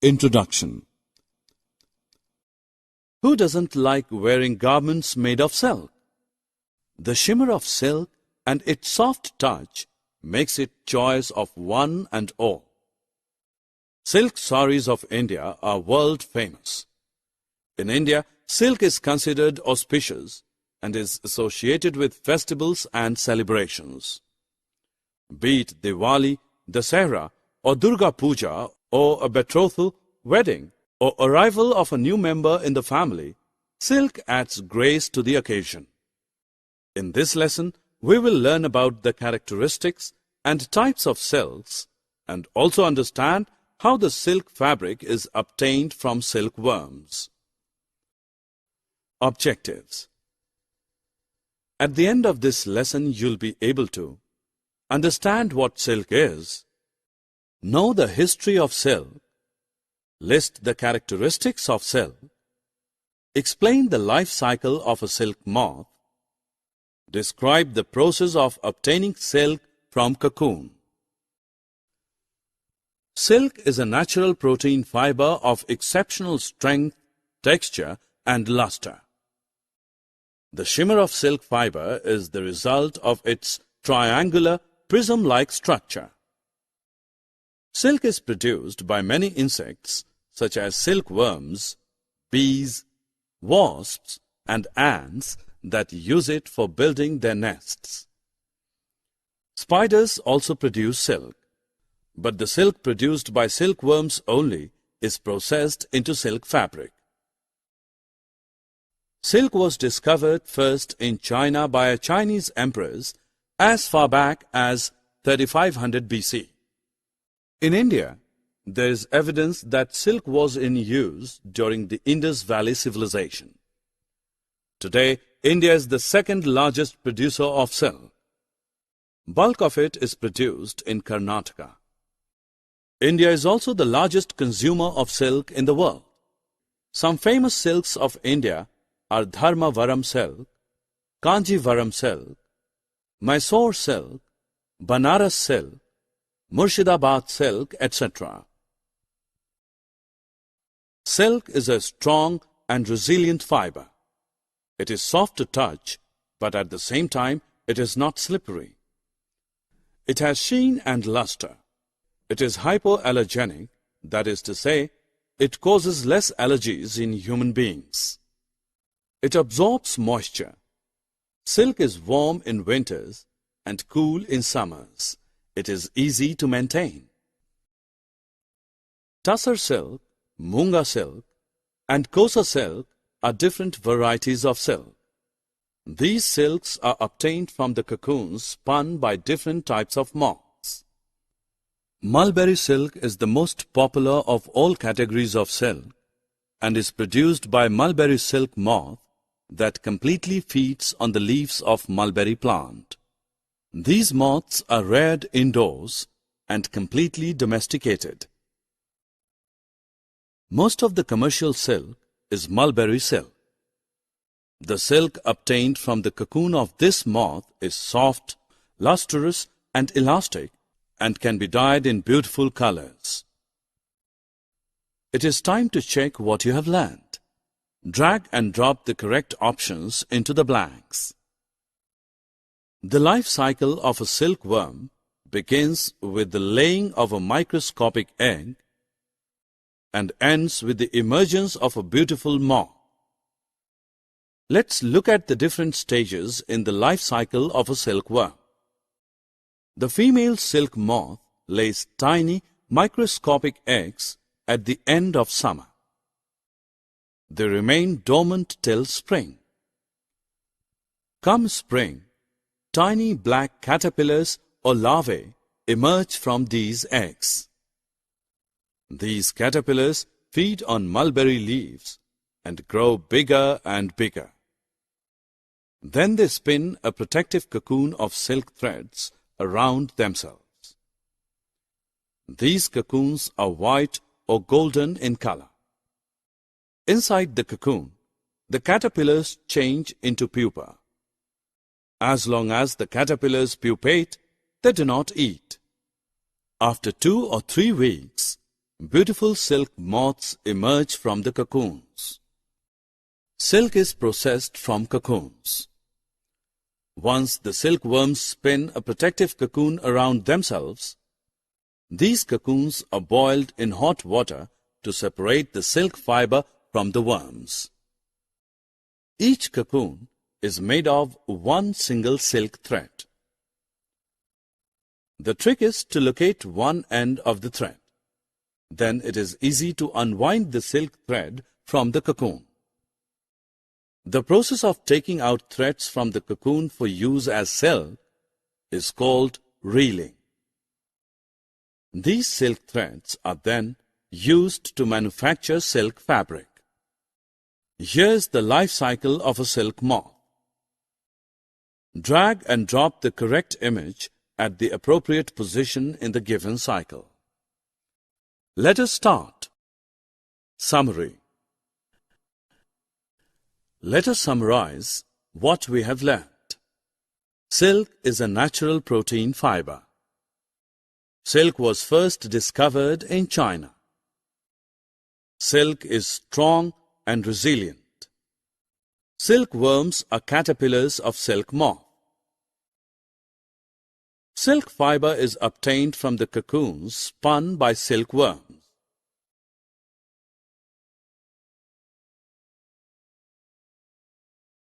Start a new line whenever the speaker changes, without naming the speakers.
Introduction. Who doesn't like wearing garments made of silk? The shimmer of silk and its soft touch makes it choice of one and all. Silk saris of India are world famous. In India, silk is considered auspicious and is associated with festivals and celebrations. Be it Diwali, Dussehra, or Durga Puja, or a betrothal, wedding, or arrival of a new member in the family, silk adds grace to the occasion. In this lesson, we will learn about the characteristics and types of silks and also understand how the silk fabric is obtained from silkworms. Objectives. At the end of this lesson, you'll be able to understand what silk is, know the history of silk, list the characteristics of silk, explain the life cycle of a silk moth, describe the process of obtaining silk from cocoon. Silk is a natural protein fiber of exceptional strength, texture, and luster. The shimmer of silk fiber is the result of its triangular, prism-like structure. Silk is produced by many insects such as silkworms, bees, wasps, and ants that use it for building their nests. Spiders also produce silk, but the silk produced by silkworms only is processed into silk fabric. Silk was discovered first in China by a Chinese empress as far back as 3500 BC. In India, there is evidence that silk was in use during the Indus Valley civilization. Today, India is the second largest producer of silk. Bulk of it is produced in Karnataka. India is also the largest consumer of silk in the world. Some famous silks of India are Dharmavaram silk, Kanjivaram silk, Mysore silk, Banaras silk, Murshidabad silk, etc. Silk is a strong and resilient fiber. It is soft to touch, but at the same time, it is not slippery. It has sheen and luster. It is hypoallergenic, that is to say, it causes less allergies in human beings. It absorbs moisture. Silk is warm in winters and cool in summers. It is easy to maintain. Tussar silk, Munga silk, and Kosa silk are different varieties of silk. These silks are obtained from the cocoons spun by different types of moths. Mulberry silk is the most popular of all categories of silk and is produced by mulberry silk moth that completely feeds on the leaves of mulberry plant. These moths are reared indoors and completely domesticated. Most of the commercial silk is mulberry silk. The silk obtained from the cocoon of this moth is soft, lustrous, and elastic and can be dyed in beautiful colors. It is time to check what you have learned. Drag and drop the correct options into the blanks. The life cycle of a silkworm begins with the laying of a microscopic egg and ends with the emergence of a beautiful moth. Let's look at the different stages in the life cycle of a silkworm. The female silk moth lays tiny microscopic eggs at the end of summer. They remain dormant till spring. Come spring, tiny black caterpillars or larvae emerge from these eggs. These caterpillars feed on mulberry leaves and grow bigger and bigger. Then they spin a protective cocoon of silk threads around themselves. These cocoons are white or golden in color. Inside the cocoon, the caterpillars change into pupa. As long as the caterpillars pupate, they do not eat. After 2 or 3 weeks, beautiful silk moths emerge from the cocoons. Silk is processed from cocoons. Once the silkworms spin a protective cocoon around themselves, these cocoons are boiled in hot water to separate the silk fiber from the worms. Each cocoon is made of one single silk thread. The trick is to locate one end of the thread. Then it is easy to unwind the silk thread from the cocoon. The process of taking out threads from the cocoon for use as silk is called reeling. These silk threads are then used to manufacture silk fabric. Here is the life cycle of a silk moth. Drag and drop the correct image at the appropriate position in the given cycle. Let us start. Summary. Let us summarize what we have learnt. Silk is a natural protein fiber. Silk was first discovered in China. Silk is strong and resilient. Silkworms are caterpillars of silk moth. Silk fiber is obtained from the cocoons spun by silkworms.